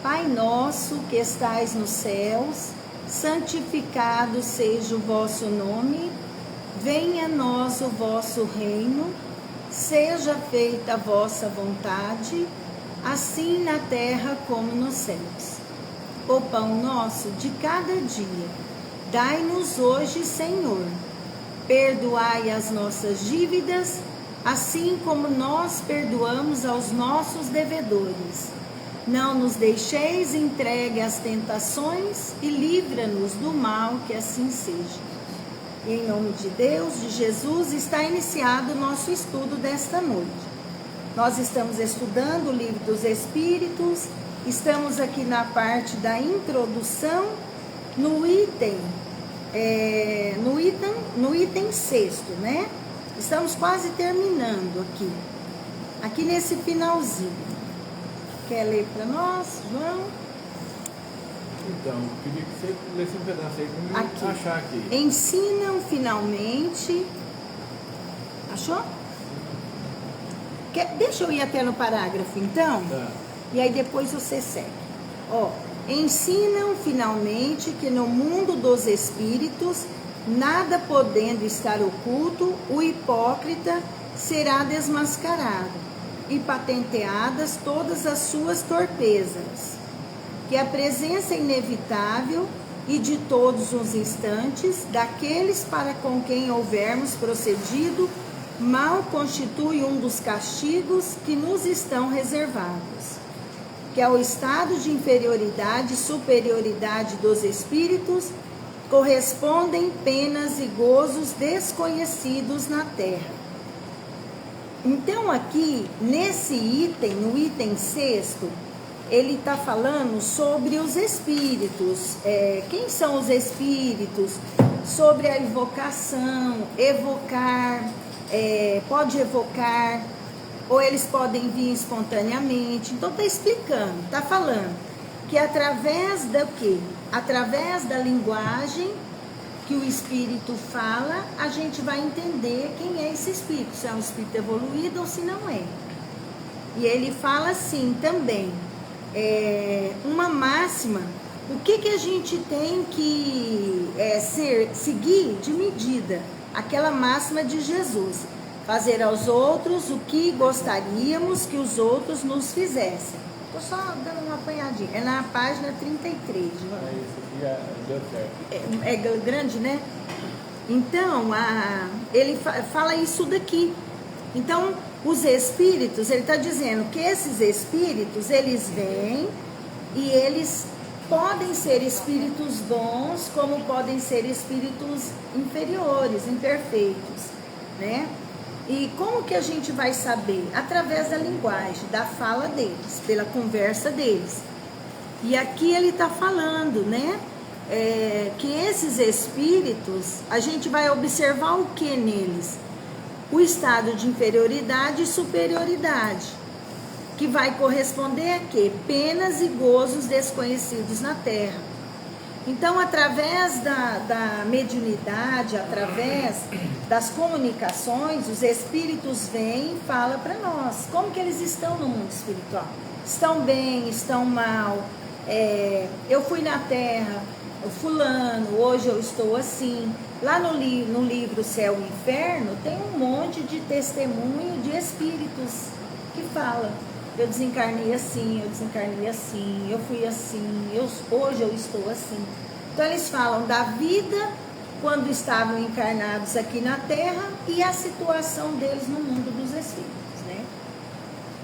Pai nosso que estais nos céus, santificado seja o vosso nome, venha a nós o vosso reino, seja feita a vossa vontade, assim na terra como nos céus. O pão nosso de cada dia, dai-nos hoje, Senhor. Perdoai as nossas dívidas, assim como nós perdoamos aos nossos devedores. Não nos deixeis entregue às tentações e livra-nos do mal, que assim seja. E em nome de Deus, de Jesus, está iniciado o nosso estudo desta noite. Nós estamos estudando o Livro dos Espíritos, estamos aqui na parte da introdução, no item 6º, né? Estamos quase terminando aqui nesse finalzinho. Quer ler para nós, João? Então, queria que você lesse um pedaço aí para me achar aqui. Ensinam finalmente. Achou? Deixa eu ir até no parágrafo, então. Tá. E aí depois você segue. Ensinam finalmente que no mundo dos espíritos, nada podendo estar oculto, o hipócrita será desmascarado e patenteadas todas as suas torpezas, que a presença inevitável e de todos os instantes daqueles para com quem houvermos procedido mal constitui um dos castigos que nos estão reservados, que ao estado de inferioridade e superioridade dos espíritos correspondem penas e gozos desconhecidos na terra. Então aqui, nesse item, no item 6º, ele está falando sobre os espíritos. Quem são os espíritos? Sobre a evocação, evocar, pode evocar, ou eles podem vir espontaneamente. Então está explicando, está falando que através da quê? Através da linguagem que o espírito fala, a gente vai entender quem é esse espírito, se é um espírito evoluído ou se não é. E ele fala assim também, uma máxima, o que a gente tem que seguir de medida? Aquela máxima de Jesus, fazer aos outros o que gostaríamos que os outros nos fizessem. Estou só dando uma apanhadinha, é na página 33. Isso aqui deu certo. É grande, né? Então, ele fala isso daqui. Então, os espíritos, ele está dizendo que esses espíritos, eles vêm e eles podem ser espíritos bons, como podem ser espíritos inferiores, imperfeitos, né? E como que a gente vai saber? Através da linguagem, da fala deles, pela conversa deles. E aqui ele está falando, né? Que esses espíritos, a gente vai observar o que neles? O estado de inferioridade e superioridade, que vai corresponder a quê? Penas e gozos desconhecidos na terra. Então, através da mediunidade, através das comunicações, os espíritos vêm e falam para nós como que eles estão no mundo espiritual. Estão bem, estão mal. Eu fui na terra, fulano, hoje eu estou assim. Lá no livro Céu e Inferno tem um monte de testemunho de espíritos que falam: eu desencarnei assim, eu fui assim, hoje eu estou assim. Então eles falam da vida quando estavam encarnados aqui na Terra e a situação deles no mundo dos espíritos, né?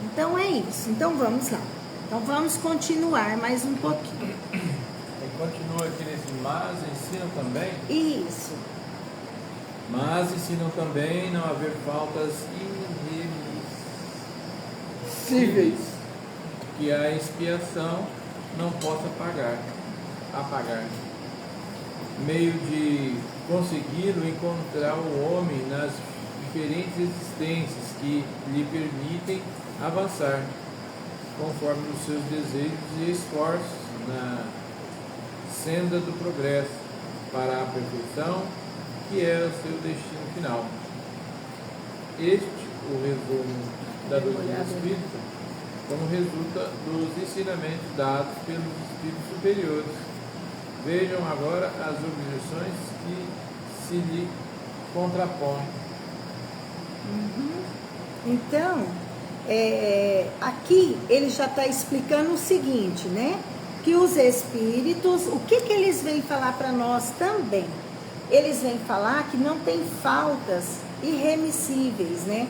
Então é isso. Então vamos lá. Então vamos continuar mais um pouquinho. E continua aqui nesse mas ensinam também. Isso. Mas ensinam também não haver faltas irreversíveis que a expiação não possa apagar. Meio de conseguir encontrar o homem nas diferentes existências que lhe permitem avançar, conforme os seus desejos e esforços na senda do progresso para a perfeição, que é o seu destino final. Este, o resumo da doutrina espírita, como resulta dos ensinamentos dados pelos espíritos superiores. Vejam agora as objeções que se lhe contrapõem. Então, aqui ele já está explicando o seguinte, né? Que os espíritos, o que eles vêm falar para nós também? Eles vêm falar que não tem faltas irremissíveis, né?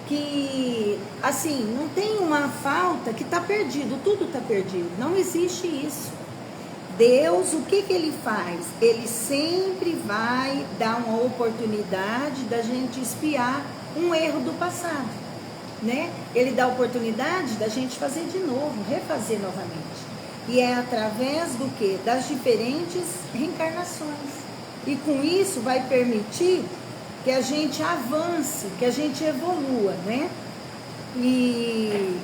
Que, assim, não tem uma falta que está perdido, tudo está perdido, não existe isso. Deus, o que ele faz? Ele sempre vai dar uma oportunidade da gente espiar um erro do passado, né? Ele dá a oportunidade da gente fazer de novo, refazer novamente. E é através do quê? Das diferentes reencarnações. E com isso vai permitir que a gente avance, que a gente evolua, né? E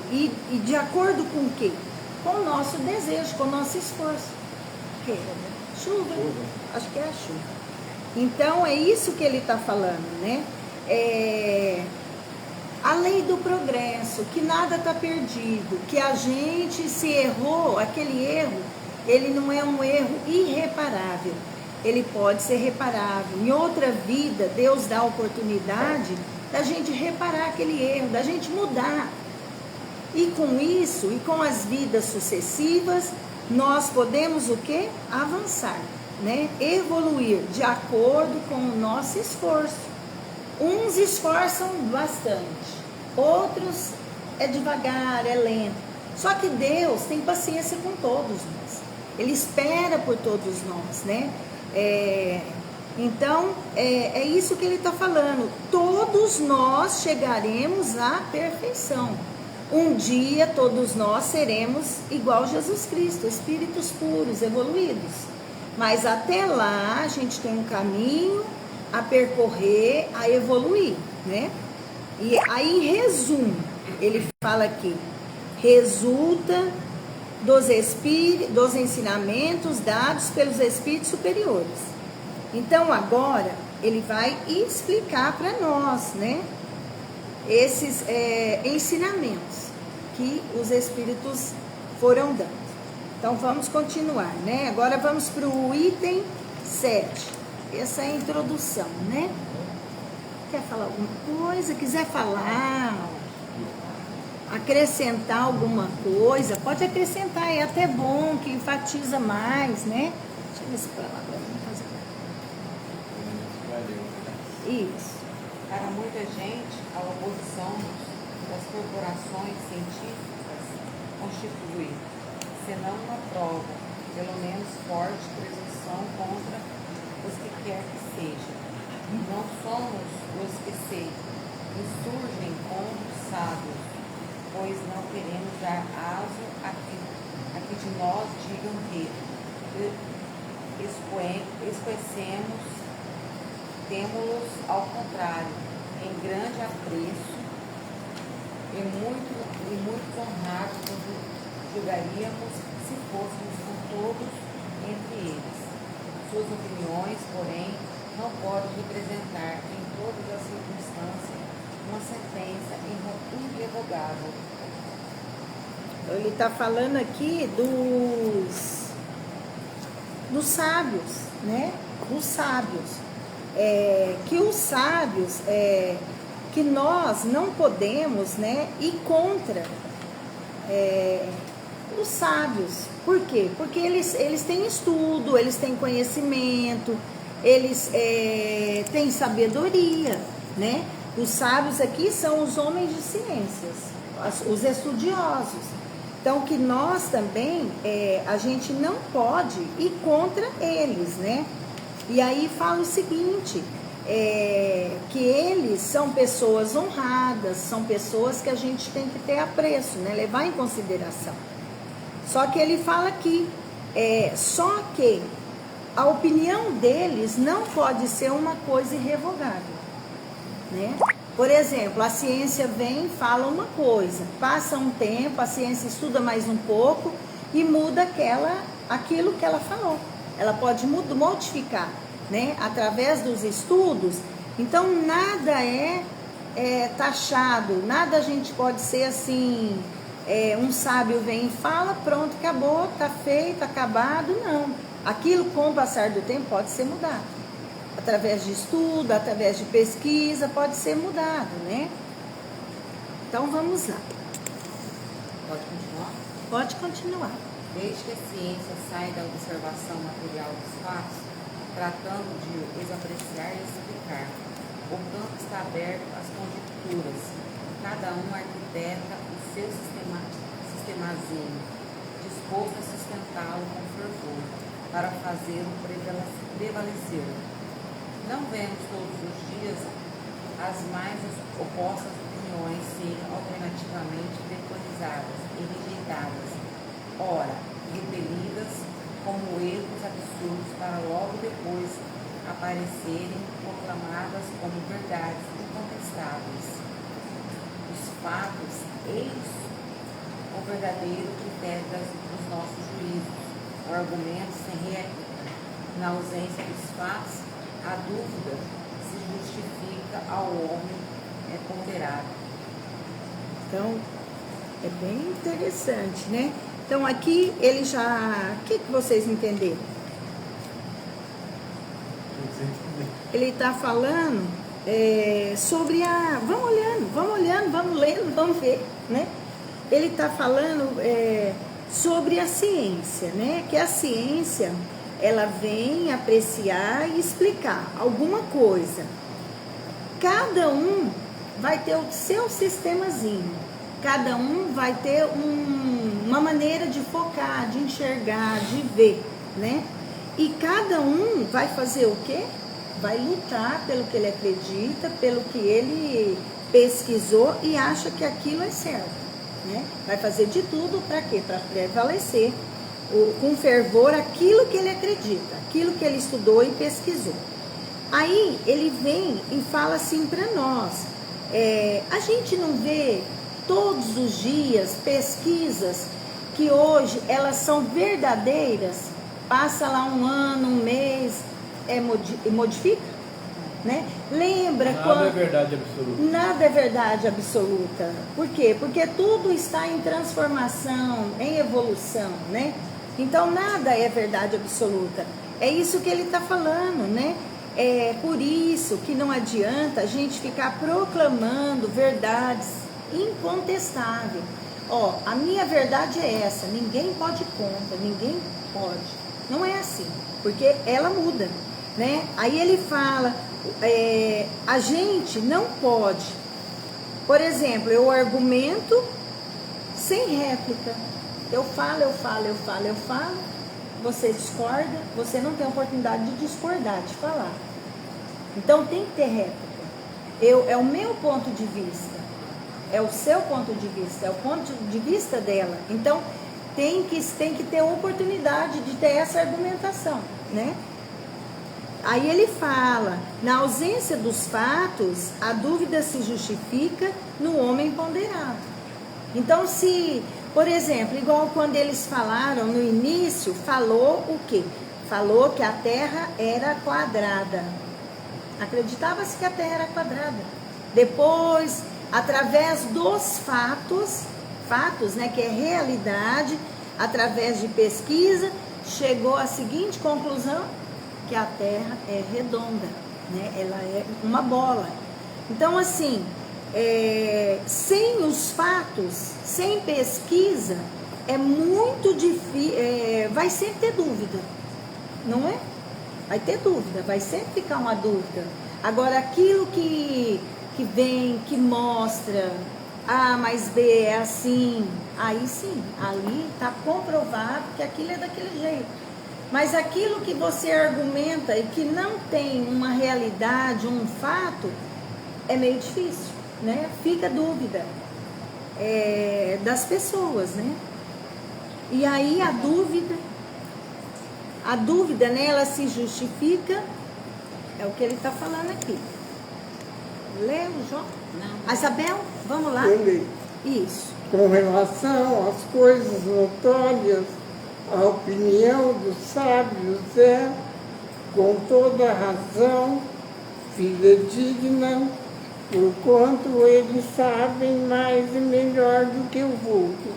de acordo com o quê? Com o nosso desejo, com o nosso esforço. O quê? Chuva, né? Acho que é a chuva. Então é isso que ele está falando, né? A lei do progresso, que nada está perdido, que a gente se errou, aquele erro, ele não é um erro irreparável. Ele pode ser reparável. Em outra vida, Deus dá a oportunidade da gente reparar aquele erro, da gente mudar. E com isso, e com as vidas sucessivas, nós podemos o quê? Avançar, né? Evoluir de acordo com o nosso esforço. Uns esforçam bastante, outros é devagar, é lento. Só que Deus tem paciência com todos nós. Ele espera por todos nós, né? Então, é isso que ele está falando. Todos nós chegaremos à perfeição. Um dia, todos nós seremos igual Jesus Cristo, espíritos puros, evoluídos. Mas até lá, a gente tem um caminho a percorrer, a evoluir, né? E aí, em resumo, ele fala aqui, resulta dos ensinamentos dados pelos espíritos superiores. Então agora ele vai explicar para nós, né, esses ensinamentos que os espíritos foram dando. Então vamos continuar, né? Agora vamos para o item 7. Essa é a introdução, né? Quer falar alguma coisa? Quiser falar, acrescentar alguma coisa, pode acrescentar, é até bom, que enfatiza mais, né? Deixa eu ver se para lá agora vamos fazer. Isso. Para muita gente, a oposição das corporações científicas constitui, senão uma prova, pelo menos forte presunção contra os que quer que seja. Não somos os que se insurgem contra os sábios, pois não queremos dar aso a que de nós digam que esquecemos, temos-los ao contrário, em grande apreço e muito honrados julgaríamos se fôssemos com todos entre eles. Suas opiniões, porém, não podem representar em todas as circunstâncias uma sentença irrevogável. Ele está falando aqui dos sábios, né? Dos sábios. Que os sábios, que nós não podemos, né, ir contra os sábios. Por quê? Porque eles têm estudo, eles têm conhecimento, eles têm sabedoria, né? Os sábios aqui são os homens de ciências, os estudiosos. Então, que nós também, a gente não pode ir contra eles, né? E aí fala o seguinte, que eles são pessoas honradas, são pessoas que a gente tem que ter apreço, né? Levar em consideração. Só que ele fala aqui, só que a opinião deles não pode ser uma coisa irrevogável, né? Por exemplo, a ciência vem e fala uma coisa, passa um tempo, a ciência estuda mais um pouco e muda aquilo que ela falou. Ela pode modificar, né, através dos estudos. Então, nada é taxado, nada a gente pode ser assim, um sábio vem e fala, pronto, acabou, está feito, acabado. Não. Aquilo, com o passar do tempo, pode ser mudado. Através de estudo, através de pesquisa, pode ser mudado, né? Então, vamos lá. Pode continuar? Pode continuar. Desde que a ciência sai da observação material dos fatos, tratando de os apreciar e explicar, o campo está aberto às conjecturas. Cada um arquiteta o seu sistemazinho, disposto a sustentá-lo com fervor, para fazê-lo prevalecer. Não vemos todos os dias as mais opostas opiniões serem alternativamente preconizadas e rejeitadas, ora, repelidas como erros absurdos para logo depois aparecerem proclamadas como verdades incontestáveis. Os fatos, eis o verdadeiro critério dos nossos juízos, o argumento sem réplica. Na ausência dos fatos, a dúvida se justifica ao homem ponderado. Então, é bem interessante, né? Então, aqui ele já... O que vocês entenderam? Ele está falando sobre a... Vamos olhando, vamos lendo, vamos ver, né? Ele está falando sobre a ciência, né? Que a ciência, ela vem apreciar e explicar alguma coisa. Cada um vai ter o seu sistemazinho. Cada um vai ter uma maneira de focar, de enxergar, de ver, né? E cada um vai fazer o quê? Vai lutar pelo que ele acredita, pelo que ele pesquisou e acha que aquilo é certo, né? Vai fazer de tudo para quê? Para prevalecer com fervor aquilo que ele acredita, aquilo que ele estudou e pesquisou. Aí ele vem e fala assim para nós, a gente não vê todos os dias pesquisas que hoje elas são verdadeiras, passa lá um ano, um mês, modifica, né? Lembra nada quando... é verdade absoluta. Nada é verdade absoluta. Por quê? Porque tudo está em transformação, em evolução, né? Então nada é verdade absoluta. É isso que ele está falando, né? É por isso que não adianta a gente ficar proclamando verdades incontestáveis. Ó, a minha verdade é essa, ninguém pode ir contra, ninguém pode. Não é assim, porque ela muda, né? Aí ele fala, a gente não pode. Por exemplo, eu argumento sem réplica. Eu falo, você discorda, você não tem a oportunidade de discordar, de falar. Então tem que ter réplica. É o meu ponto de vista, é o seu ponto de vista, é o ponto de vista dela. Então tem que ter oportunidade de ter essa argumentação, né? Aí ele fala, na ausência dos fatos, a dúvida se justifica no homem ponderado. Então se, por exemplo, igual quando eles falaram no início, falou o quê? Falou que a Terra era quadrada. Acreditava-se que a Terra era quadrada. Depois, através dos fatos, né, que é realidade, através de pesquisa, chegou à seguinte conclusão, que a Terra é redonda, né? Ela é uma bola. Então, assim, sem os fatos, sem pesquisa, é muito difícil, vai sempre ter dúvida, não é? Vai ter dúvida, vai sempre ficar uma dúvida. Agora, aquilo que vem, que mostra, A mais B é assim, aí sim, ali está comprovado que aquilo é daquele jeito. Mas aquilo que você argumenta e que não tem uma realidade, um fato, é meio difícil, né? Fica dúvida das pessoas, né? E aí a dúvida, né, ela se justifica, é o que ele está falando aqui. Leu, João? Não. Isabel, vamos lá? Eu leio. Isso. Com relação às coisas notórias, a opinião dos sábios é, com toda razão, fidedigna porquanto eles sabem mais e melhor do que o vulgo.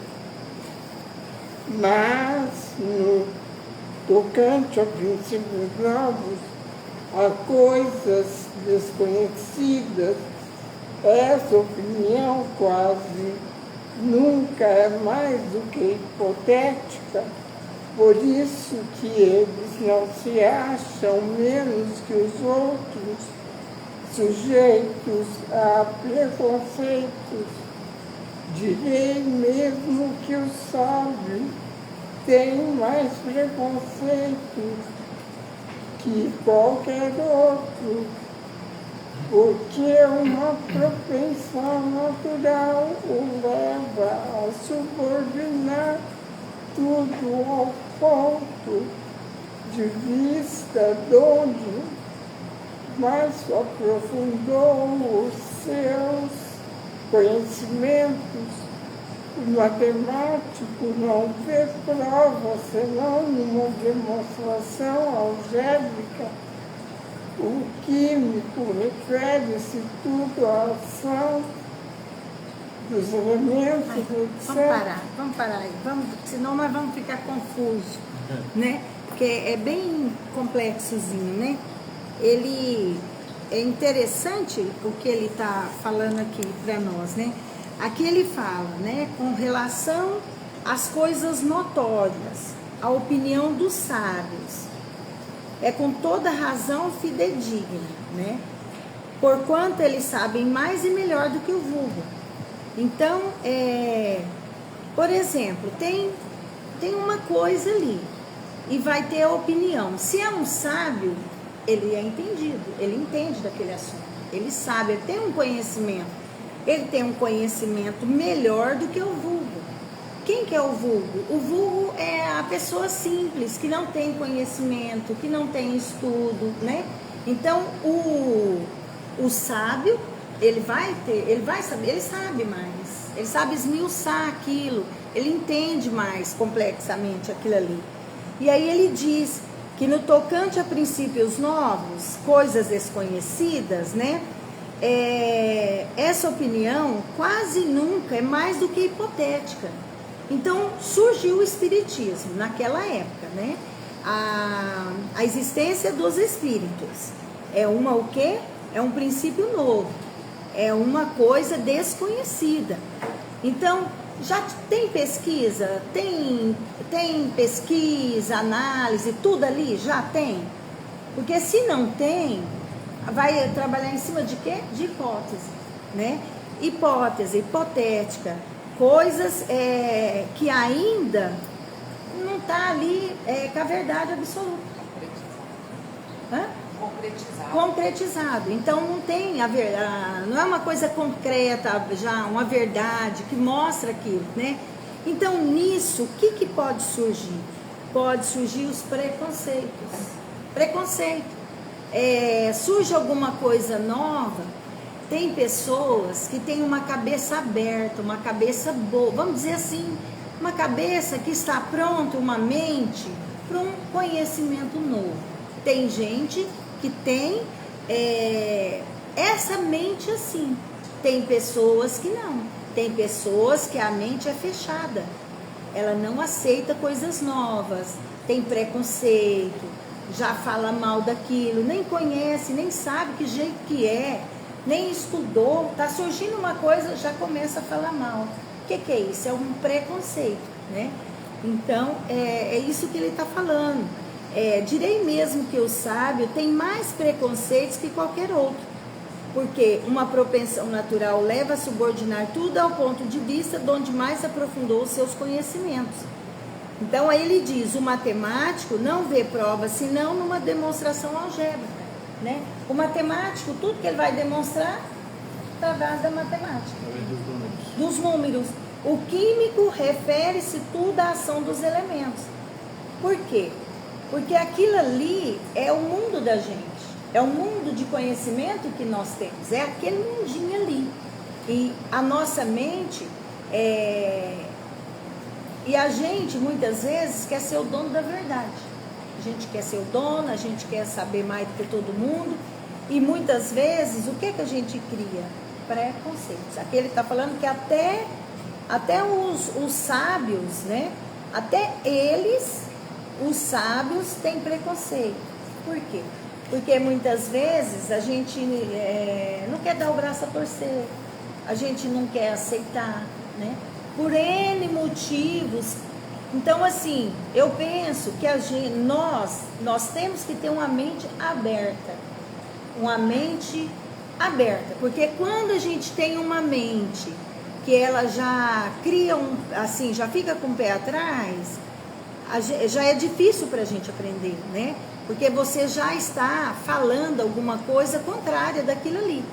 Mas, no tocante a princípios novos, a coisas desconhecidas, essa opinião quase nunca é mais do que hipotética, por isso que eles não se acham menos que os outros, sujeitos a preconceitos. Direi mesmo que o sábio tem mais preconceitos que qualquer outro, porque uma propensão natural o leva a subordinar tudo ao ponto de vista donde mais aprofundou os seus conhecimentos. O matemático não vê prova senão numa demonstração algébrica. O químico refere-se tudo à ação dos elementos, etc. Vamos parar aí, senão nós vamos ficar confusos, né? Porque é bem complexozinho, né? É interessante o que ele está falando aqui para nós, né? Aqui ele fala, né, com relação às coisas notórias, a opinião dos sábios. É com toda razão fidedigna, né? Porquanto eles sabem mais e melhor do que o vulgo. Então, por exemplo, tem uma coisa ali e vai ter a opinião. Se é um sábio, ele é entendido, ele entende daquele assunto, ele sabe, ele tem um conhecimento. Ele tem um conhecimento melhor do que o vulgo. Quem que é o vulgo? O vulgo é a pessoa simples, que não tem conhecimento, que não tem estudo, né? Então, o sábio, ele vai saber, ele sabe mais, ele sabe esmiuçar aquilo, ele entende mais complexamente aquilo ali. E aí ele diz que no tocante a princípios novos, coisas desconhecidas, né? Essa opinião quase nunca é mais do que hipotética. Então surgiu o espiritismo naquela época, né? A existência dos espíritos é o quê? É um princípio novo, é uma coisa desconhecida. Então já tem pesquisa, tem pesquisa, análise, tudo ali já tem. Porque se não tem, vai trabalhar em cima de quê? De hipótese, né? Hipótese, hipotética, coisas que ainda não está ali com a verdade absoluta. Concretizado. Então não tem a verdade, não é uma coisa concreta, já uma verdade que mostra aquilo, né? Então nisso, o que pode surgir? Pode surgir os preconceitos. Preconceito. Surge alguma coisa nova, tem pessoas que têm uma cabeça aberta, uma cabeça boa, vamos dizer assim, uma cabeça que está pronta, uma mente para um conhecimento novo. Tem gente que tem essa mente assim, tem pessoas que não, tem pessoas que a mente é fechada, ela não aceita coisas novas, tem preconceito, já fala mal daquilo, nem conhece, nem sabe que jeito que nem estudou, tá surgindo uma coisa, já começa a falar mal. O que é isso? É um preconceito, né? Então, é isso que ele está falando. Direi mesmo que o sábio tem mais preconceitos que qualquer outro, porque uma propensão natural leva a subordinar tudo ao ponto de vista de onde mais aprofundou os seus conhecimentos. Então aí ele diz, o matemático não vê prova senão numa demonstração algébrica, né? O matemático, tudo que ele vai demonstrar, através da matemática, dos números. O químico refere-se tudo à ação dos elementos. Por quê? Porque aquilo ali é o mundo da gente, é o mundo de conhecimento que nós temos, é aquele mundinho ali. E a nossa mente E a gente, muitas vezes, quer ser o dono da verdade. A gente quer ser o dono, a gente quer saber mais do que todo mundo. E muitas vezes, o que a gente cria? Preconceitos. Aqui ele está falando que até os sábios, né? Até eles, os sábios, têm preconceito. Por quê? Porque muitas vezes a gente não quer dar o braço a torcer, a gente não quer aceitar, né? Por N motivos. Então, assim, eu penso que nós temos que ter uma mente aberta. Uma mente aberta. Porque quando a gente tem uma mente que ela já cria assim, já fica com o pé atrás, já é difícil para a gente aprender, né? Porque você já está falando alguma coisa contrária daquilo ali.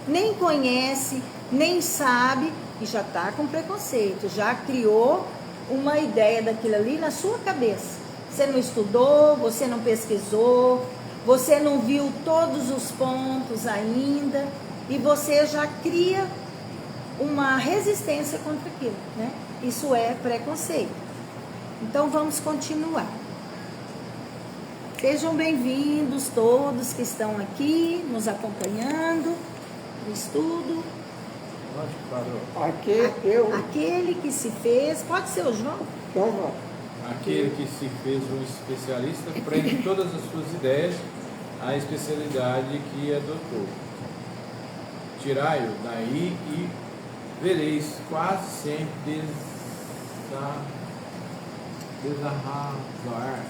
Nem conhece, nem sabe e já está com preconceito, já criou uma ideia daquilo ali na sua cabeça. Você não estudou, você não pesquisou, você não viu todos os pontos ainda e você já cria uma resistência contra aquilo, né? Isso é preconceito. Então vamos continuar. Sejam bem-vindos todos que estão aqui nos acompanhando no estudo. Aquele que se fez, pode ser o João? Aquele que se fez um especialista prende todas as suas ideias à especialidade que adotou. Tirai-o daí e vereis quase sempre desarrazoar.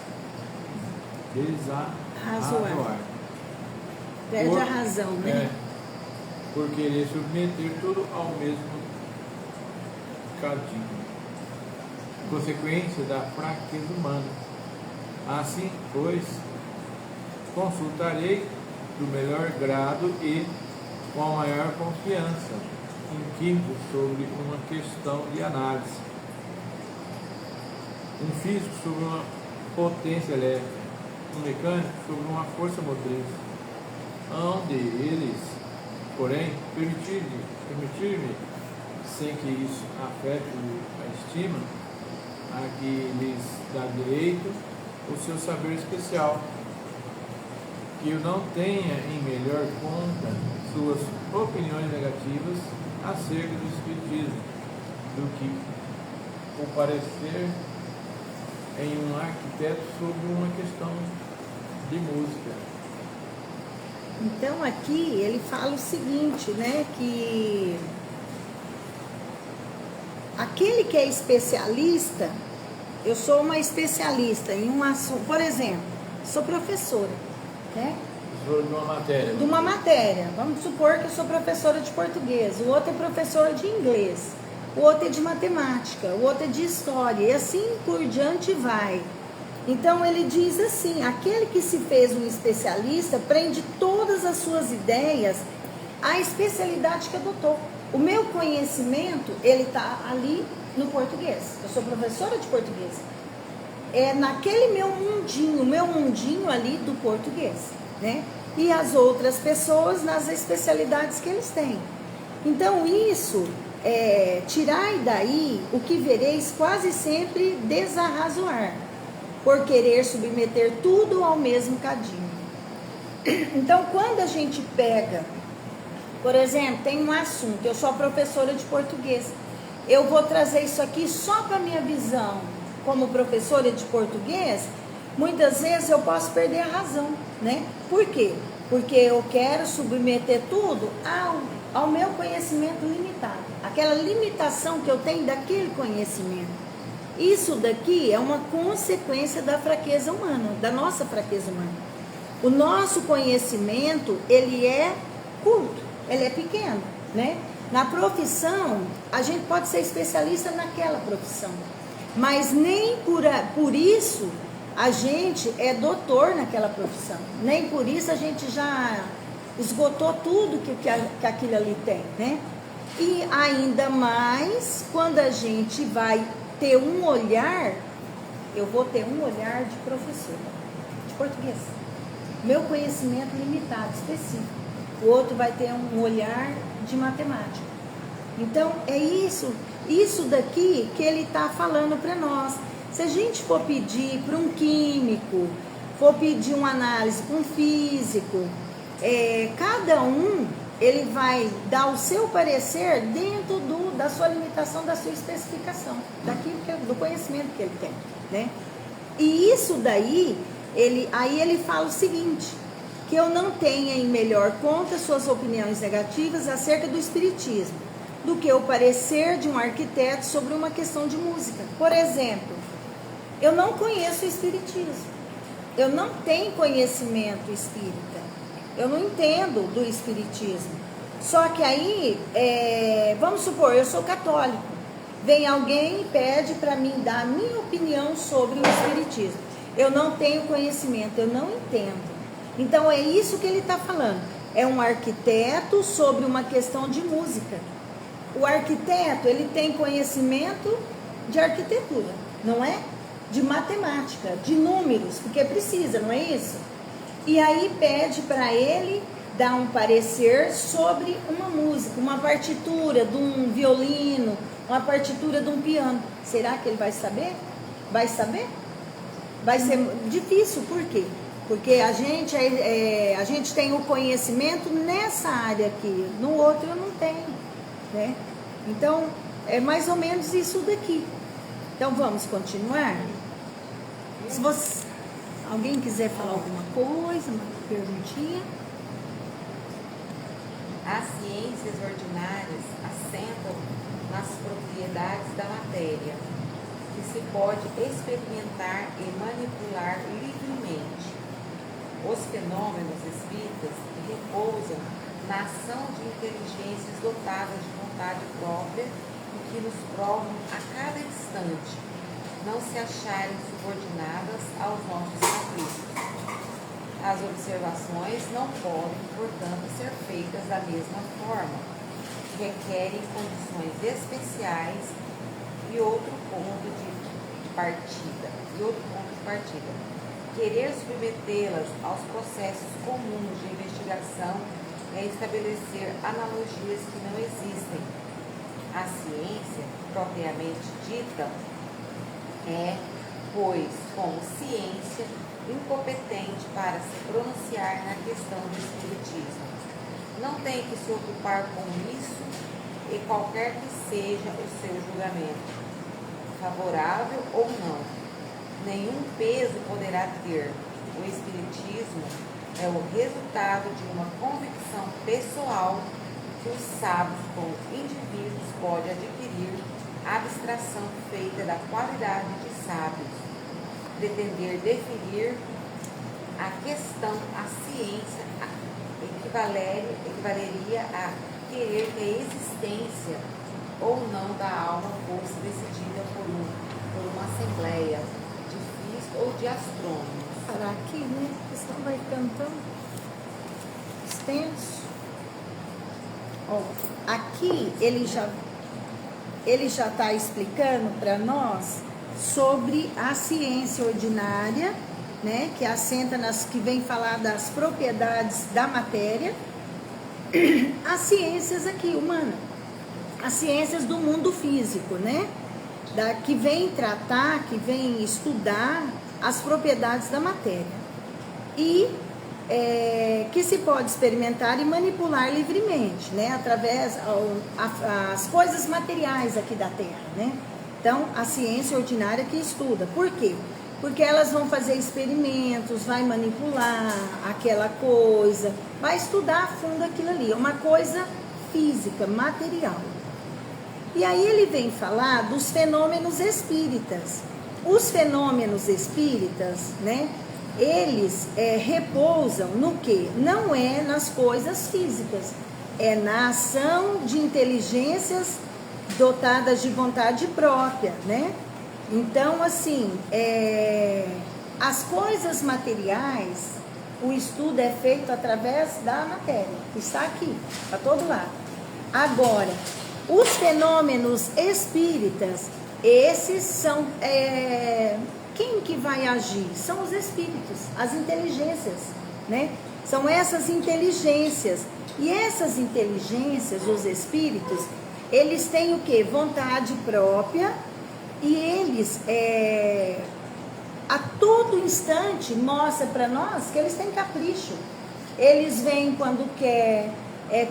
Perde a razão, né? Por querer submeter tudo ao mesmo cadinho. Consequência da fraqueza humana. Assim, pois, consultarei do melhor grado e com a maior confiança, inquino sobre uma questão de análise. Um físico sobre uma potência elétrica, um mecânico sobre uma força motriz. Hão de eles, porém, permitir-me, sem que isso afete a estima, a que lhes dá direito o seu saber especial, que eu não tenha em melhor conta suas opiniões negativas acerca do Espiritismo, do que o parecer em um arquiteto sobre uma questão de música. Então aqui ele fala o seguinte, né, que aquele que é especialista, eu sou uma especialista em um assunto, por exemplo, sou professora, né? Professora de uma matéria. De uma matéria, vamos supor que eu sou professora de português, o outro é professor de inglês, o outro é de matemática, o outro é de história, e assim por diante vai. Então ele diz assim, aquele que se fez um especialista prende todas as suas ideias à especialidade que adotou. O meu conhecimento, ele está ali no português. Eu sou professora de português. É naquele meu mundinho ali do português, né? E as outras pessoas nas especialidades que eles têm. Então isso, tirai daí o que vereis quase sempre desarrazoar, por querer submeter tudo ao mesmo cadinho. Então, quando a gente pega, por exemplo, tem um assunto, eu sou professora de português, eu vou trazer isso aqui só para a minha visão como professora de português, muitas vezes eu posso perder a razão, né? Por quê? Porque eu quero submeter tudo ao meu conhecimento limitado, aquela limitação que eu tenho daquele conhecimento. Isso daqui é uma consequência da fraqueza humana, da nossa fraqueza humana. O nosso conhecimento, ele é curto, ele é pequeno, né? Na profissão, a gente pode ser especialista naquela profissão, mas nem por isso a gente é doutor naquela profissão. Nem por isso a gente já esgotou tudo que aquilo ali tem, né? E ainda mais quando a gente vai ter um olhar, eu vou ter um olhar de professora de português, meu conhecimento limitado, específico. O outro vai ter um olhar de matemática. Então é isso daqui que ele está falando para nós. Se a gente for pedir para um químico, for pedir uma análise para um físico, cada um ele vai dar o seu parecer dentro da sua limitação, da sua especificação, do conhecimento que ele tem, né? E isso daí, aí ele fala o seguinte, que eu não tenha em melhor conta suas opiniões negativas acerca do espiritismo, do que o parecer de um arquiteto sobre uma questão de música. Por exemplo, eu não conheço o espiritismo, eu não tenho conhecimento espírita, eu não entendo do espiritismo. Só que aí, vamos supor, eu sou católico, vem alguém e pede para mim dar a minha opinião sobre o espiritismo. Eu não tenho conhecimento, eu não entendo. Então é isso que ele está falando. É um arquiteto sobre uma questão de música. O arquiteto, ele tem conhecimento de arquitetura, não é? De matemática, de números, porque precisa, não é isso? E aí pede para ele dar um parecer sobre uma música, uma partitura de um violino, uma partitura de um piano. Será que ele vai saber? Vai saber? Vai ser difícil, por quê? Porque a gente tem o conhecimento nessa área aqui, no outro eu não tenho, né? Então, é mais ou menos isso daqui. Então, vamos continuar? Se alguém quiser falar alguma coisa, uma perguntinha. As ciências ordinárias assentam nas propriedades da matéria, que se pode experimentar e manipular livremente. Os fenômenos espíritas repousam na ação de inteligências dotadas de vontade própria e que nos provam a cada instante não se acharem subordinadas aos nossos caprichos. As observações não podem, portanto, ser feitas da mesma forma, requerem condições especiais e outro ponto de partida. Querer submetê-las aos processos comuns de investigação é estabelecer analogias que não existem. A ciência, propriamente dita, é, pois, como ciência, incompetente para se pronunciar na questão do espiritismo. Não tem que se ocupar com isso e qualquer que seja o seu julgamento, favorável ou não, nenhum peso poderá ter. O espiritismo é o resultado de uma convicção pessoal que os sábios como indivíduos podem adquirir, abstração feita da qualidade de sábios. Pretender definir a questão, a ciência, equivaleria a querer que a existência ou não da alma fosse decidida por uma assembleia de físicos ou de astrônomos. Parar aqui, né? Porque senão vai ficando tão extenso. Ó, aqui ele já está explicando para nós sobre a ciência ordinária, né, que assenta que vem falar das propriedades da matéria, as ciências aqui humanas, as ciências do mundo físico, né, que vem tratar, que vem estudar as propriedades da matéria e que se pode experimentar e manipular livremente, né, através as coisas materiais aqui da Terra, né. Então, a ciência ordinária que estuda. Por quê? Porque elas vão fazer experimentos, vai manipular aquela coisa, vai estudar a fundo aquilo ali. É uma coisa física, material. E aí ele vem falar dos fenômenos espíritas. Os fenômenos espíritas, né, eles repousam no quê? Não é nas coisas físicas, é na ação de inteligências dotadas de vontade própria, né? Então, assim, as coisas materiais, o estudo é feito através da matéria, que está aqui, para todo lado. Agora, os fenômenos espíritas, esses são... quem que vai agir? São os espíritos, as inteligências, né? São essas inteligências. E essas inteligências, os espíritos, eles têm o quê? Vontade própria e eles, a todo instante, mostram para nós que eles têm capricho. eles vêm quando quer,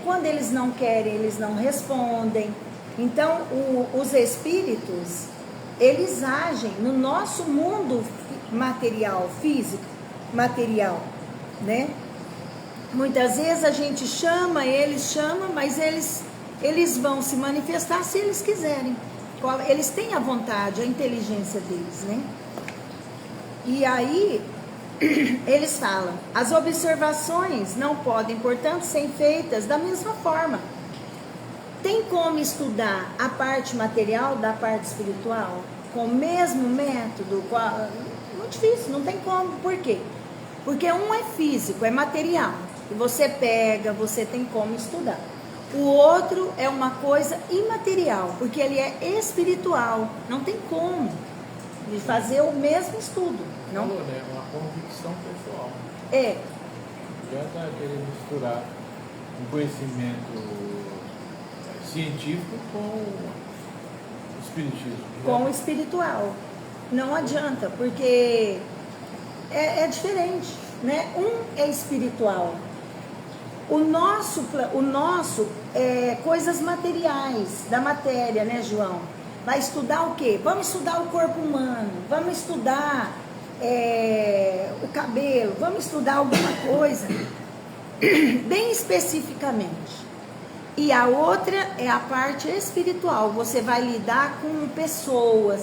quando eles não querem, eles não respondem. Então, os espíritos, eles agem no nosso mundo material, físico, material, né? Muitas vezes a gente chama, mas eles vão se manifestar se eles quiserem. Eles têm a vontade, a inteligência deles, né? E aí, eles falam, as observações não podem, portanto, ser feitas da mesma forma. Tem como estudar a parte material da parte espiritual com o mesmo método? Muito difícil, não tem como. Por quê? Porque um é físico, é material, e você pega, você tem como estudar. O outro é uma coisa imaterial, porque ele é espiritual, não tem como de fazer o mesmo estudo. Não? É uma convicção pessoal. É. Já está querendo misturar um conhecimento científico com o espiritismo. Com o espiritual. Não adianta, porque é diferente, né? Um é espiritual. O nosso é coisas materiais, da matéria, né, João? Vai estudar o quê? Vamos estudar o corpo humano, vamos estudar o cabelo, vamos estudar alguma coisa, bem especificamente. E a outra é a parte espiritual, você vai lidar com pessoas.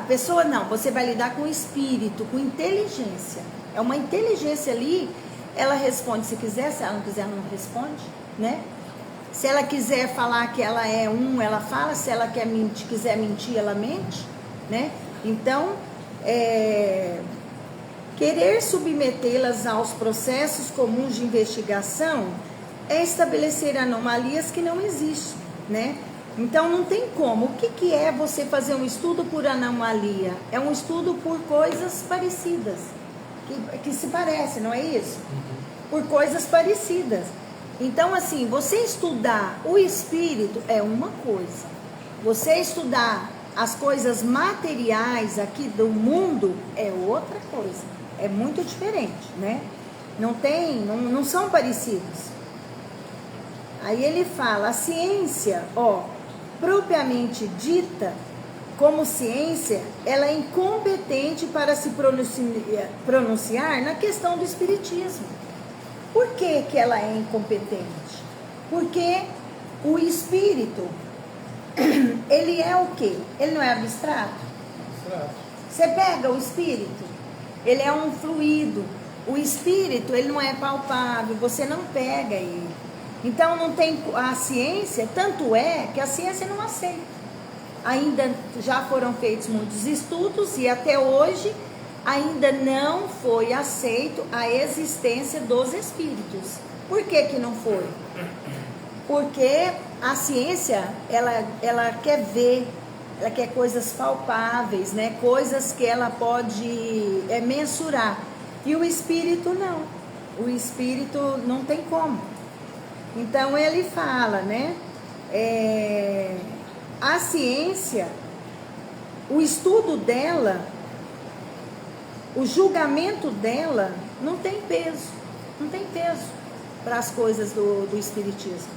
Pessoa não, você vai lidar com espírito, com inteligência. É uma inteligência ali, ela responde se quiser, se ela não quiser, ela não responde, né? Se ela quiser falar que ela é ela fala, se ela quiser mentir, ela mente, né? Então, querer submetê-las aos processos comuns de investigação é estabelecer anomalias que não existem, né? Então não tem como. O que é você fazer um estudo por anomalia? É um estudo por coisas parecidas, que se parecem, não é isso? Por coisas parecidas. Então, assim, você estudar o espírito é uma coisa. Você estudar as coisas materiais aqui do mundo é outra coisa. É muito diferente, né? Não são parecidos. Aí ele fala, a ciência, propriamente dita, como ciência, ela é incompetente para se pronunciar na questão do espiritismo. Por que ela é incompetente? Porque o espírito, ele é o quê? Ele não é abstrato? Abstrato. Você pega o espírito, ele é um fluido. O espírito, ele não é palpável, você não pega ele. Então não tem a ciência, tanto é que a ciência não aceita. Ainda já foram feitos muitos estudos e até hoje ainda não foi aceito a existência dos espíritos. Por que não foi? Porque a ciência, ela quer ver, ela quer coisas palpáveis, né? Coisas que ela pode mensurar. E o espírito não. O espírito não tem como. Então ele fala, né? A ciência, o estudo dela, o julgamento dela não tem peso para as coisas do espiritismo.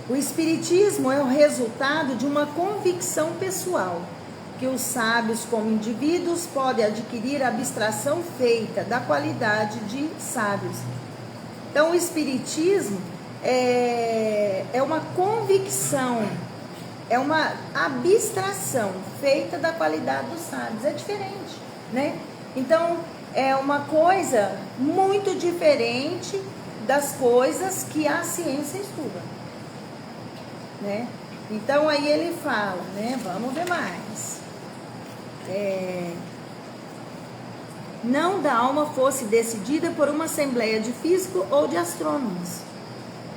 O espiritismo é o resultado de uma convicção pessoal, que os sábios como indivíduos podem adquirir a abstração feita da qualidade de sábios. Então o espiritismo é uma convicção, é uma abstração feita da qualidade dos sábios. É diferente, né? Então, é uma coisa muito diferente das coisas que a ciência estuda, né? Então, aí ele fala, né? Vamos ver mais. Não da alma fosse decidida por uma assembleia de físicos ou de astrônomos.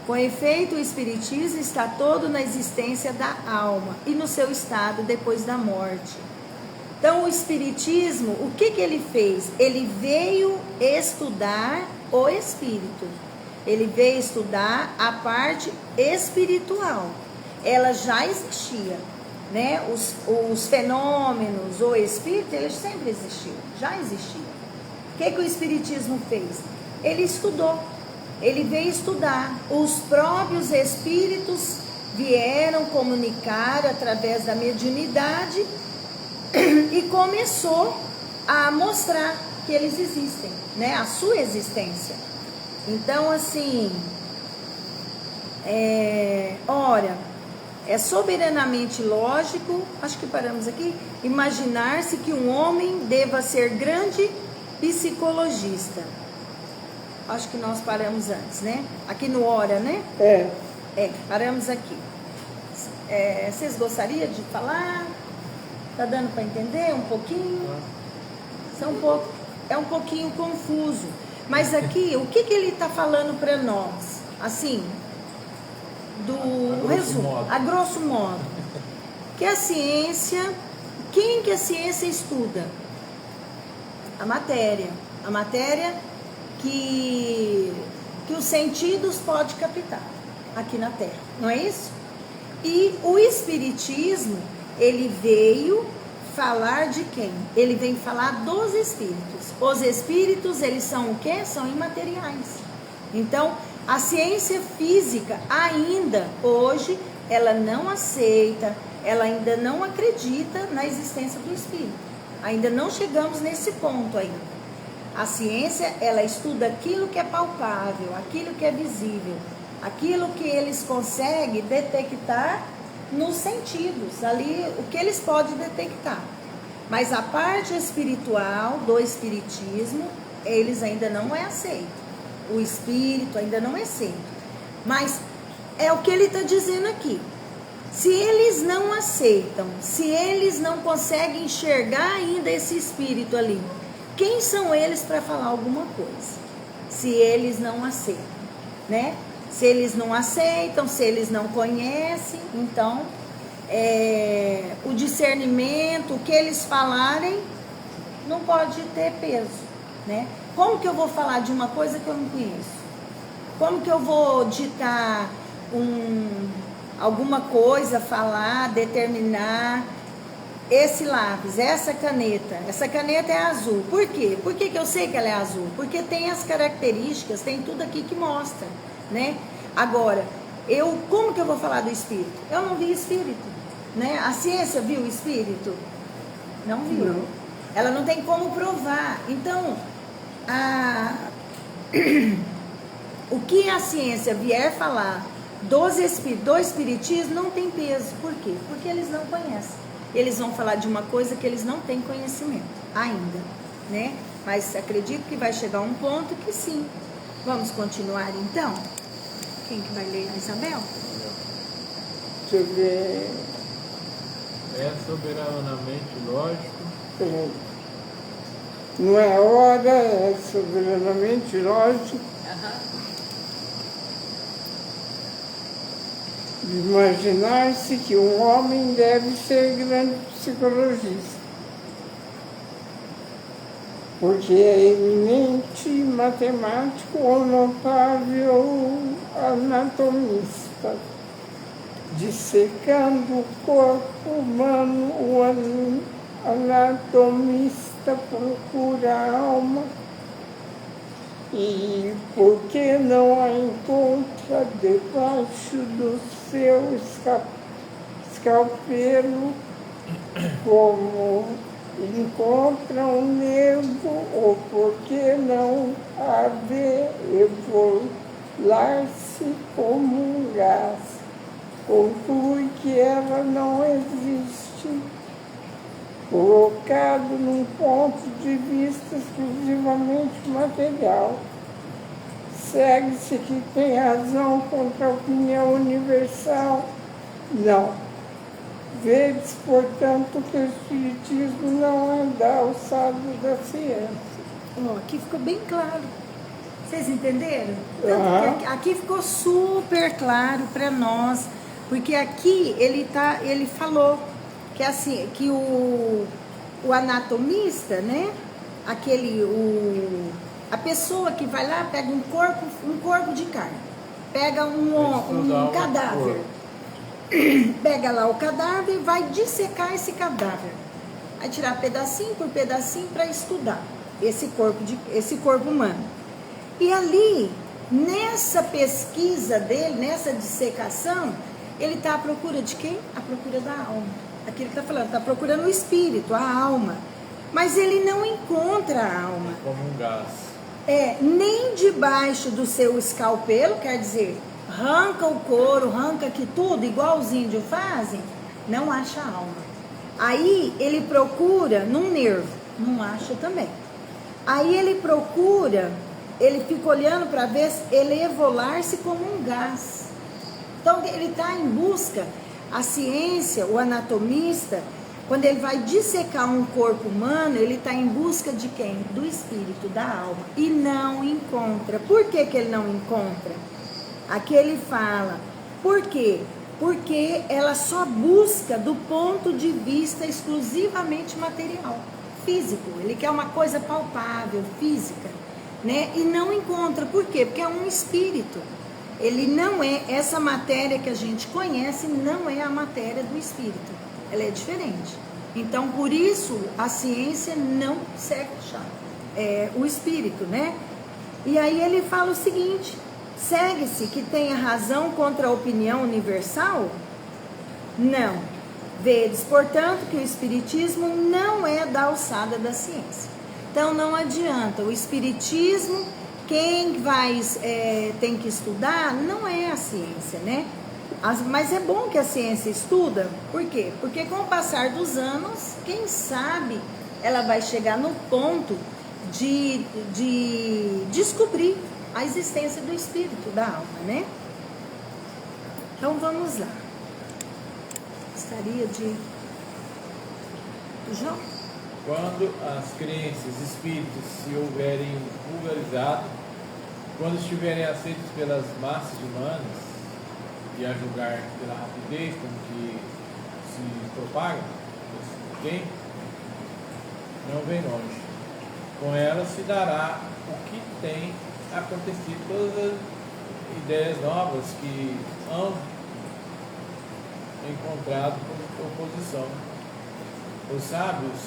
Com efeito, o espiritismo está todo na existência da alma e no seu estado depois da morte. Então, o espiritismo, o que ele fez? Ele veio estudar o espírito. Ele veio estudar a parte espiritual. Ela já existia, né? Os fenômenos, o espírito, eles sempre existiam, já existiam. O que o espiritismo fez? Ele estudou. ele veio estudar. Os próprios espíritos vieram comunicar através da mediunidade e começou a mostrar que eles existem, né? A sua existência. Então, assim, ora, é soberanamente lógico, acho que paramos aqui, imaginar-se que um homem deva ser grande psicologista. Acho que nós paramos antes, né? Aqui no Hora, né? Paramos aqui. Vocês gostariam de falar? Tá dando para entender um pouquinho? É um pouquinho confuso. Mas aqui, o que ele está falando para nós? Assim, do resumo, a grosso modo, que a ciência, quem que a ciência estuda? A matéria que os sentidos podem captar aqui na Terra, não é isso? E o Espiritismo, ele veio falar de quem? Ele vem falar dos espíritos. Os espíritos, eles são o quê? São imateriais. Então, a ciência física ainda, hoje, ela não aceita, ela ainda não acredita na existência do espírito. Ainda não chegamos nesse ponto ainda. A ciência, ela estuda aquilo que é palpável, aquilo que é visível, aquilo que eles conseguem detectar nos sentidos, ali o que eles podem detectar. Mas a parte espiritual do espiritismo, eles ainda não é aceito. O espírito ainda não é aceito. Mas é o que ele está dizendo aqui. Se eles não aceitam, se eles não conseguem enxergar ainda esse espírito ali, quem são eles para falar alguma coisa? Se eles não aceitam, né? Se eles não aceitam, se eles não conhecem, então o discernimento, o que eles falarem, não pode ter peso, né? Como que eu vou falar de uma coisa que eu não conheço? Como que eu vou ditar alguma coisa, falar, determinar? Esse lápis, essa caneta é azul. Por quê? Por que eu sei que ela é azul? Porque tem as características, tem tudo aqui que mostra, né? Agora, como que eu vou falar do espírito? Eu não vi espírito, né? A ciência viu o espírito? Não viu. Não. Ela não tem como provar. Então, o que a ciência vier falar do espiritismo não tem peso. Por quê? Porque eles não conhecem. Eles vão falar de uma coisa que eles não têm conhecimento ainda, né? Mas acredito que vai chegar um ponto que sim. Vamos continuar então? Quem que vai ler? A Isabel? Deixa eu ver. É soberanamente lógico. Não é hora, é soberanamente lógico. Imaginar-se que um homem deve ser grande psicologista, porque é eminente matemático ou notável anatomista, dissecando o corpo humano, o anatomista procura a alma. E por que não a encontra debaixo do seu escalpelo, como encontra um nervo, ou por que não a vê evolar-se como um gás? Conclui que ela não existe, colocado num ponto de vista exclusivamente material. Segue-se que tem razão contra a opinião universal? Não. Vede-se, portanto, que o espiritismo não é da alçada da ciência. Aqui ficou bem claro. Vocês entenderam? Tanto que aqui ficou super claro para nós, porque aqui ele falou que assim, que o anatomista, né? A pessoa que vai lá pega um corpo de carne, pega um cadáver, pega lá o cadáver e vai dissecar esse cadáver, vai tirar pedacinho por pedacinho para estudar esse corpo humano. E ali nessa pesquisa dele, nessa dissecação, ele está à procura de quem? À procura da alma. Aqui ele está falando, está procurando o espírito, a alma. Mas ele não encontra a alma. Como um gás. Nem debaixo do seu escalpelo, quer dizer, arranca o couro, arranca aqui tudo, igual os índios fazem, não acha a alma. Aí ele procura num nervo, não acha também. Aí ele procura, ele fica olhando para ver ele evolar-se como um gás. Então ele está em busca, a ciência, o anatomista, quando ele vai dissecar um corpo humano, ele está em busca de quem? Do espírito, da alma. E não encontra. Por que que ele não encontra? Aqui ele fala. Por quê? Porque ela só busca do ponto de vista exclusivamente material, físico. Ele quer uma coisa palpável, física, né? E não encontra. Por quê? Porque é um espírito. Ele não é, essa matéria que a gente conhece não é a matéria do espírito. Ela é diferente. Então, por isso, a ciência não consegue achar o espírito, né? E aí ele fala o seguinte: segue-se que tenha razão contra a opinião universal? Não. Vedes, portanto, que o espiritismo não é da alçada da ciência. Então, não adianta. O espiritismo, quem tem que estudar, não é a ciência, né? Mas é bom que a ciência estuda. Por quê? Porque com o passar dos anos, quem sabe ela vai chegar no ponto de descobrir a existência do espírito, da alma, né? Então vamos lá. Gostaria de... João? Quando as crenças, espíritos se houverem vulgarizado, quando estiverem aceitos pelas massas humanas, e a julgar pela rapidez com que se propaga, quem não vem longe. Com ela se dará o que tem acontecido, todas as ideias novas que hão encontrado oposição. Os sábios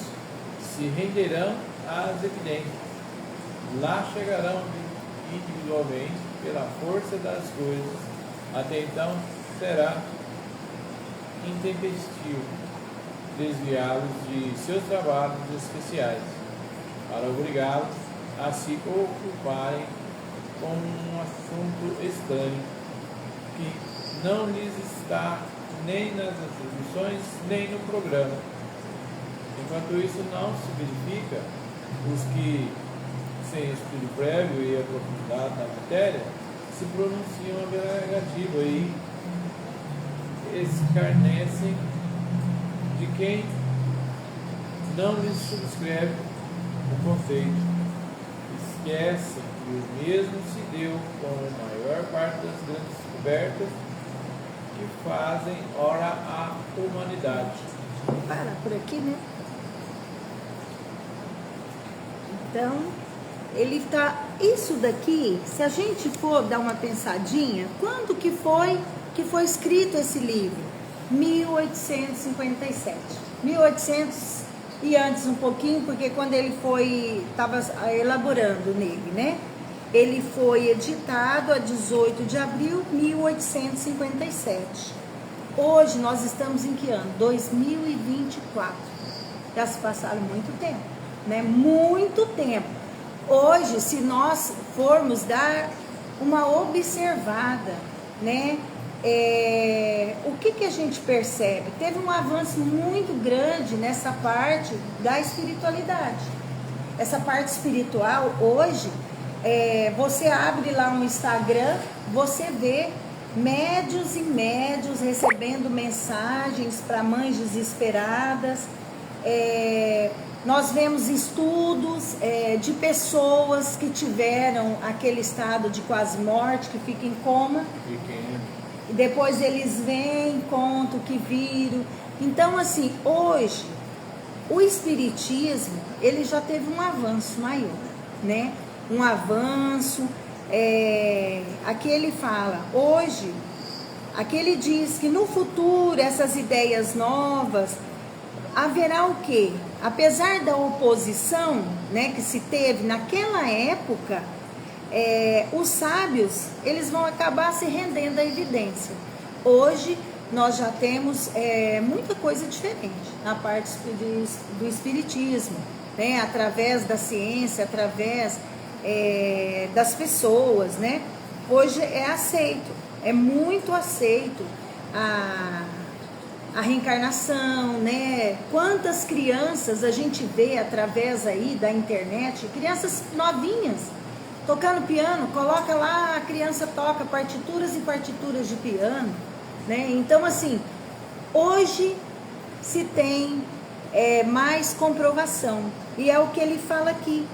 se renderão às evidências, lá chegarão individualmente pela força das coisas. Até então será intempestivo desviá-los de seus trabalhos especiais, para obrigá-los a se ocuparem com um assunto estranho, que não lhes está nem nas atribuições, nem no programa. Enquanto isso não se verifica, os que, sem estudo prévio e aprofundado na matéria, se pronunciam a negativa e escarnecem de quem não lhes subscreve o conceito. Esquecem que o mesmo se deu com a maior parte das grandes descobertas que fazem ora a humanidade. Para por aqui, né? Então, ele tá. Isso daqui, se a gente for dar uma pensadinha, quando que foi escrito esse livro? 1857. 1800 e antes um pouquinho, porque quando ele estava elaborando nele, né? Ele foi editado a 18 de abril de 1857. Hoje nós estamos em que ano? 2024. Já se passaram muito tempo, né? Muito tempo. Hoje, se nós formos dar uma observada, né? O que a gente percebe? Teve um avanço muito grande nessa parte da espiritualidade. Essa parte espiritual, hoje, você abre lá um Instagram, você vê médios e médios recebendo mensagens para mães desesperadas. Nós vemos estudos de pessoas que tiveram aquele estado de quase morte, que fica em coma. E depois eles vêm, contam que viram. Então, assim, hoje, o espiritismo, ele já teve um avanço maior, né? Um avanço. Aqui ele fala, hoje, aqui ele diz que no futuro, essas ideias novas, haverá o quê? Apesar da oposição, né, que se teve naquela época, os sábios, eles vão acabar se rendendo à evidência. Hoje, nós já temos muita coisa diferente na parte do espiritismo, né? Através da ciência, através das pessoas, né? Hoje é aceito, é muito aceito a reencarnação, né? Quantas crianças a gente vê através aí da internet, crianças novinhas, tocando piano, coloca lá, a criança toca partituras e partituras de piano, né? Então, assim, hoje se tem mais comprovação, e é o que ele fala aqui.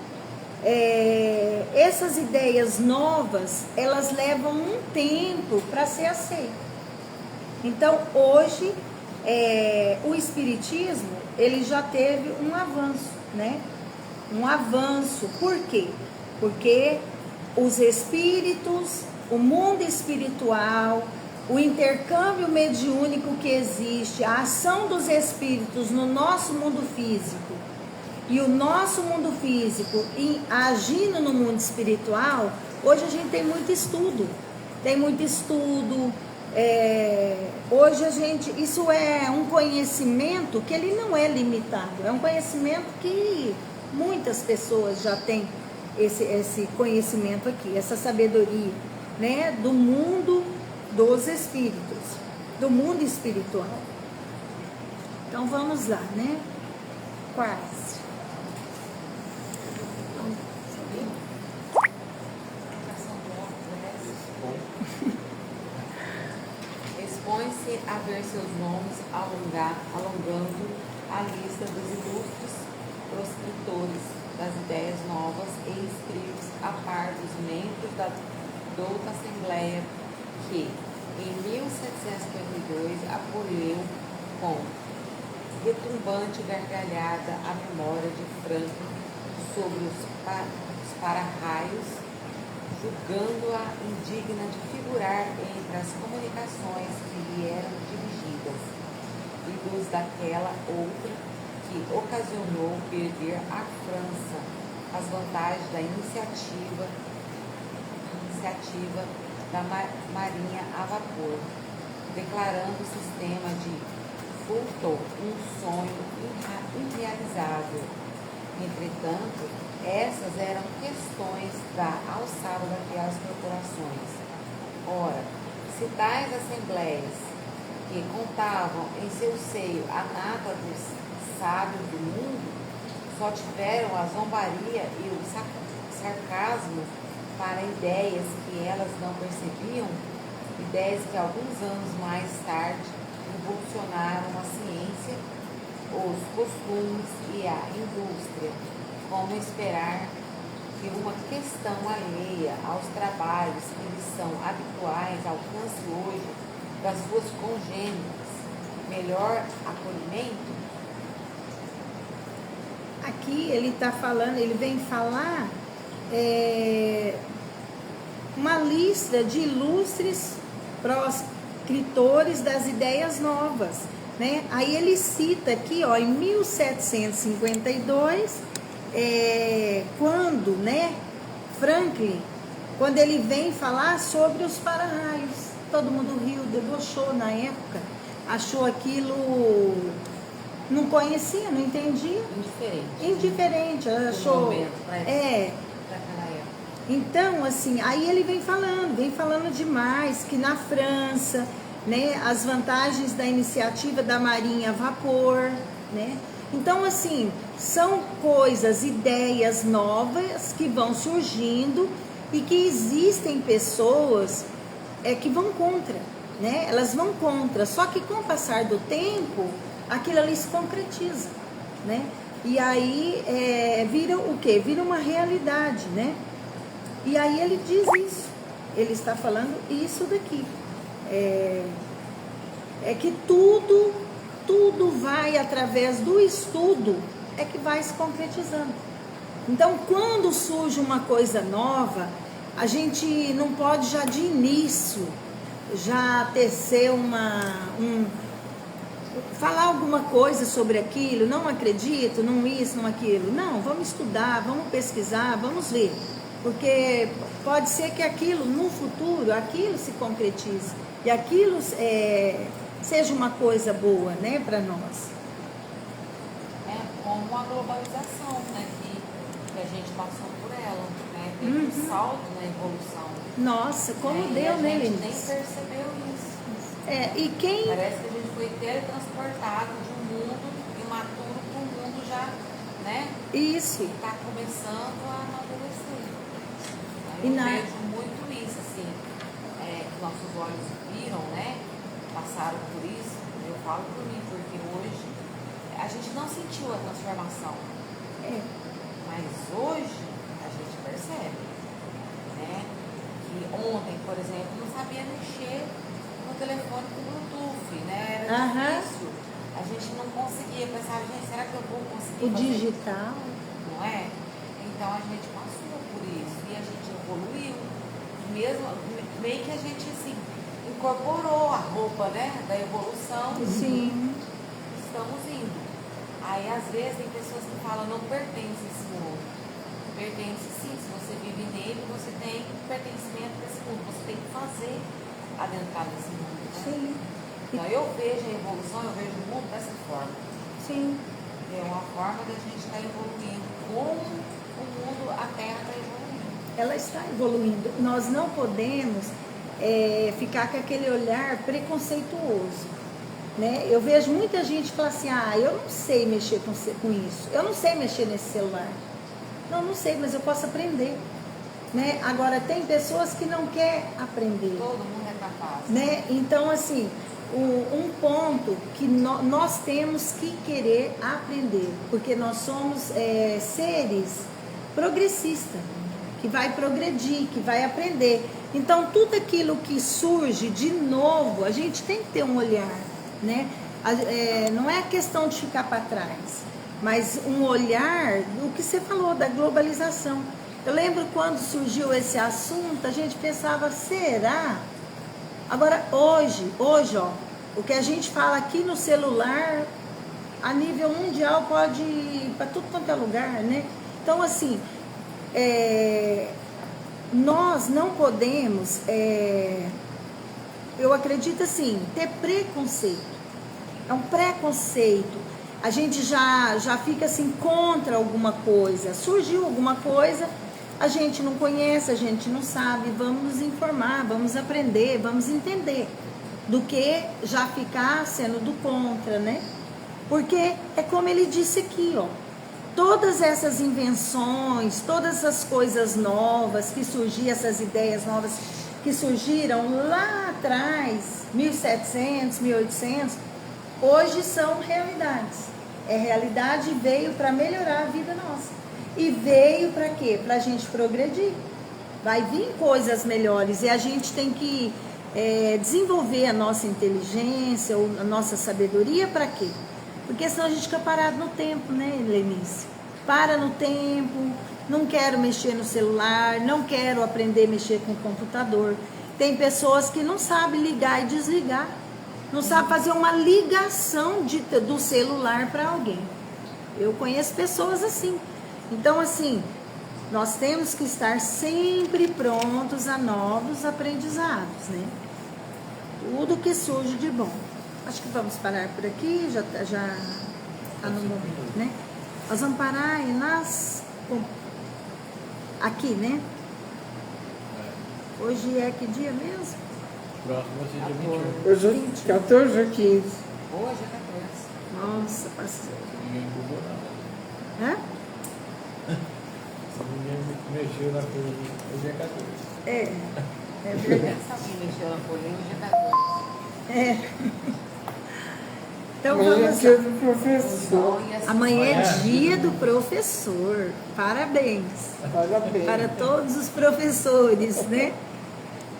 Essas ideias novas, elas levam um tempo para ser aceito. Então, hoje, o espiritismo, ele já teve um avanço, né? Um avanço. Por quê? Porque os espíritos, o mundo espiritual, o intercâmbio mediúnico que existe, a ação dos espíritos no nosso mundo físico e o nosso mundo físico agindo no mundo espiritual, hoje a gente tem muito estudo. Hoje isso é um conhecimento que ele não é limitado, é um conhecimento que muitas pessoas já têm esse conhecimento aqui, essa sabedoria, né, do mundo dos espíritos, do mundo espiritual. Então vamos lá, né? Quase. Expõe-se a ver seus nomes alongando a lista dos ilustres proscritores das ideias novas e inscritos a par dos membros da douta Assembleia que, em 1752, acolheu com retumbante gargalhada a memória de Franklin sobre os para-raios, julgando-a indigna de figurar entre as comunicações que lhe eram dirigidas, e dos daquela outra que ocasionou perder à França as vantagens da iniciativa da marinha a vapor, declarando o sistema de Fulton um sonho irrealizável. Entretanto, essas eram questões da alçada daquelas corporações. Ora, se tais assembleias, que contavam em seu seio a nata dos sábios do mundo, só tiveram a zombaria e o sarcasmo para ideias que elas não percebiam, ideias que alguns anos mais tarde impulsionaram a ciência, os costumes e a indústria, como esperar que uma questão alheia aos trabalhos que lhes são habituais alcance hoje das suas congêneres melhor acolhimento? Aqui ele está falando, ele vem falar uma lista de ilustres proscritores das ideias novas, né? Aí ele cita aqui, ó, em 1752, quando, né, Franklin, quando ele vem falar sobre os para-raios, todo mundo riu, debochou na época, achou aquilo, não conhecia, não entendia, indiferente, achou, então, assim, aí ele vem falando demais que na França, né, as vantagens da iniciativa da marinha a vapor, né? Então, assim, são coisas, ideias novas que vão surgindo e que existem pessoas que vão contra, né? Elas vão contra, só que com o passar do tempo, aquilo ali se concretiza, né? E aí vira o quê? Vira uma realidade, né? E aí ele diz isso, ele está falando isso daqui, que tudo vai através do estudo, é que vai se concretizando. Então, quando surge uma coisa nova, a gente não pode já de início, já tecer falar alguma coisa sobre aquilo, não acredito, não isso, não aquilo. Não, vamos estudar, vamos pesquisar, vamos ver. Porque pode ser que aquilo, no futuro, aquilo se concretize e aquilo seja uma coisa boa, né, para nós. É como a globalização, né, que a gente passou por ela, né, teve um salto na evolução. Nossa, como deu, né, A gente nem Lenice? percebeu isso. E quem... Parece que a gente foi teletransportado de um mundo imaturo para um mundo já, né, Isso. que está começando a amadurecer. E Eu na- vejo muito isso, assim, que nossos olhos viram, né, passaram por isso. Eu falo por mim, porque hoje a gente não sentiu a transformação, mas hoje a gente percebe, né, que ontem, por exemplo, não sabia mexer no telefone com Bluetooth, né, era difícil. A gente não conseguia pensar, gente, será que eu vou conseguir O fazer digital. não é? Então a gente passou por isso e a gente evoluiu. Mesmo, meio que a gente assim, incorporou a roupa, né, da evolução. Sim. Estamos indo. Aí às vezes tem pessoas que falam, não pertence a esse mundo. Pertence sim, se você vive nele, você tem pertencimento a esse mundo. Você tem que fazer adentrar nesse mundo. Né? Sim. Então eu vejo a evolução, eu vejo o mundo dessa forma. Sim. É uma forma da gente estar evoluindo. Como o mundo, a Terra está evoluindo. Ela está evoluindo. Nós não podemos ficar com aquele olhar preconceituoso, né? Eu vejo muita gente falar assim, eu não sei mexer com isso, eu não sei mexer nesse celular. Não sei, mas eu posso aprender, né? Agora, tem pessoas que não querem aprender. Todo mundo é capaz. Né? Então, assim, um ponto que nós temos que querer aprender, porque nós somos seres progressistas, que vai progredir, que vai aprender. Então, tudo aquilo que surge de novo, a gente tem que ter um olhar, né? Não é questão de ficar para trás, mas um olhar do que você falou, da globalização. Eu lembro quando surgiu esse assunto, a gente pensava, será? Agora, hoje, ó, o que a gente fala aqui no celular, a nível mundial, pode ir para tudo quanto é lugar, né? Então, assim, nós não podemos, eu acredito assim, ter preconceito. É um preconceito. A gente já fica assim contra alguma coisa. Surgiu alguma coisa, a gente não conhece, a gente não sabe, vamos nos informar, vamos aprender, vamos entender, do que já ficar sendo do contra, né? Porque é como ele disse aqui, ó, todas essas invenções, todas essas coisas novas que surgiram, essas ideias novas que surgiram lá atrás, 1700, 1800, hoje são realidades. Realidade e veio para melhorar a vida nossa. E veio para quê? Para a gente progredir. Vai vir coisas melhores e a gente tem que desenvolver a nossa inteligência, ou a nossa sabedoria para quê? Porque senão a gente fica parado no tempo, né, Lenice? Para no tempo, não quero mexer no celular, não quero aprender a mexer com o computador. Tem pessoas que não sabem ligar e desligar, não sabem fazer uma ligação do celular para alguém. Eu conheço pessoas assim. Então, assim, nós temos que estar sempre prontos a novos aprendizados, né? Tudo que surge de bom. Acho que vamos parar por aqui, já tá no momento, né? Nós vamos parar aqui, né? Hoje é que dia mesmo? Próximo vai ser dia 21. Hoje é 14 ou 15. Hoje é 14. Nossa, passou. Ninguém mudou nada. Hã? Se ninguém mexeu na coisa, hoje é 14. É verdade. Se alguém mexeu na folha, hoje é 14. Então Amanhã é vamos dia lá. do professor. Amanhã é dia do professor. Parabéns Parabéns. para todos os professores, né?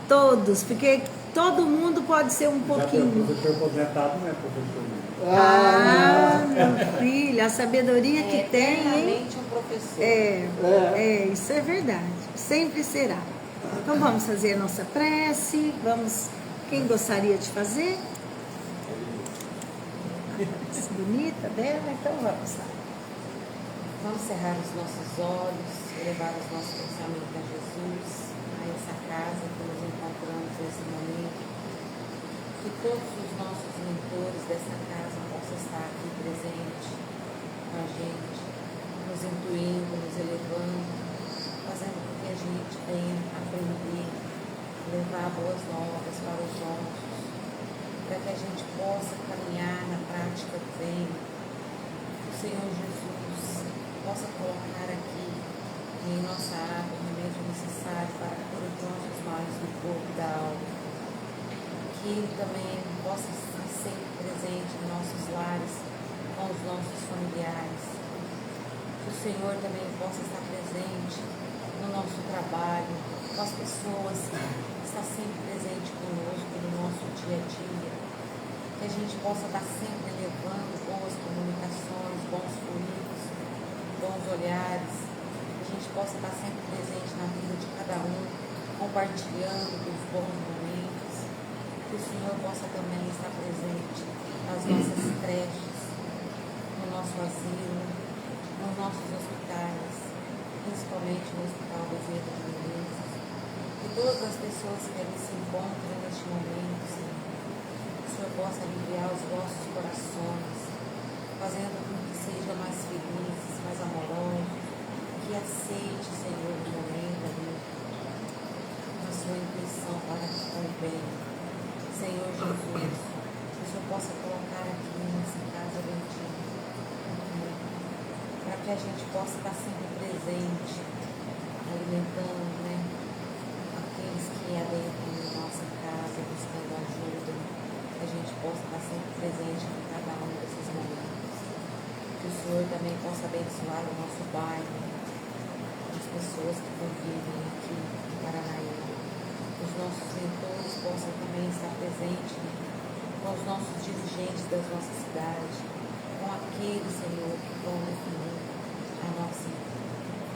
Todos, porque todo mundo pode ser um pouquinho. Professor aposentado não é professor. Meu filho, a sabedoria que tem, hein? Eternamente um professor. Isso é verdade. Sempre será. Então vamos fazer a nossa prece. Quem gostaria de fazer? Bonita, bela, então vamos lá. Vamos cerrar os nossos olhos, levar os nossos pensamentos a Jesus, a essa casa que nos encontramos nesse momento. Que todos os nossos mentores dessa casa possam estar aqui presentes com a gente, nos intuindo, nos elevando, fazendo com que a gente venha aprender, levar boas novas para os nossos, para que a gente possa caminhar na prática do bem. O Senhor Jesus possa colocar aqui em nossa água o remédio necessário para a cura dos nossos males do corpo e da alma. Que Ele também possa estar sempre presente em nossos lares, com os nossos familiares. Que o Senhor também possa estar presente no nosso trabalho, com as pessoas que estão sempre presentes conosco no nosso dia a dia. Que a gente possa estar sempre levando boas comunicações, bons fluidos, bons olhares. Que a gente possa estar sempre presente na vida de cada um, compartilhando os bons momentos. Que o Senhor possa também estar presente nas nossas creches, no nosso asilo, nos nossos hospitais, principalmente no Hospital Bezerra de Menezes. Que todas as pessoas que ali se encontram neste momento, Senhor, que o Senhor possa aliviar os vossos corações, fazendo com que sejam mais felizes, mais amorosos, que aceite, Senhor, o momento ali, a sua intuição para o bem. Senhor Jesus, que o Senhor possa colocar aqui nessa casa bendita, para que a gente possa estar sempre presente, alimentando, aqueles que adentram na nossa casa, buscando ajuda, que a gente possa estar sempre presente em cada um desses momentos. Que o Senhor também possa abençoar o nosso bairro, as pessoas que convivem aqui em Paranaíba. Os nossos mentores possam também estar presentes, com os nossos dirigentes das nossas cidades, com aqueles, Senhor, que vão definir a nossa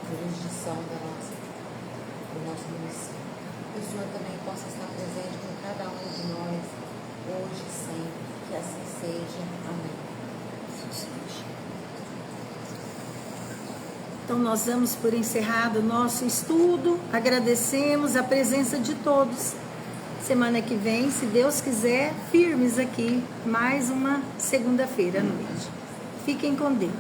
jurisdição do nosso município. Que o Senhor também possa estar presente com cada um de nós, hoje e sempre. Que assim seja. Amém. Então, nós damos por encerrado o nosso estudo, agradecemos a presença de todos. Semana que vem, se Deus quiser, firmes aqui, mais uma segunda-feira à noite. Fiquem com Deus.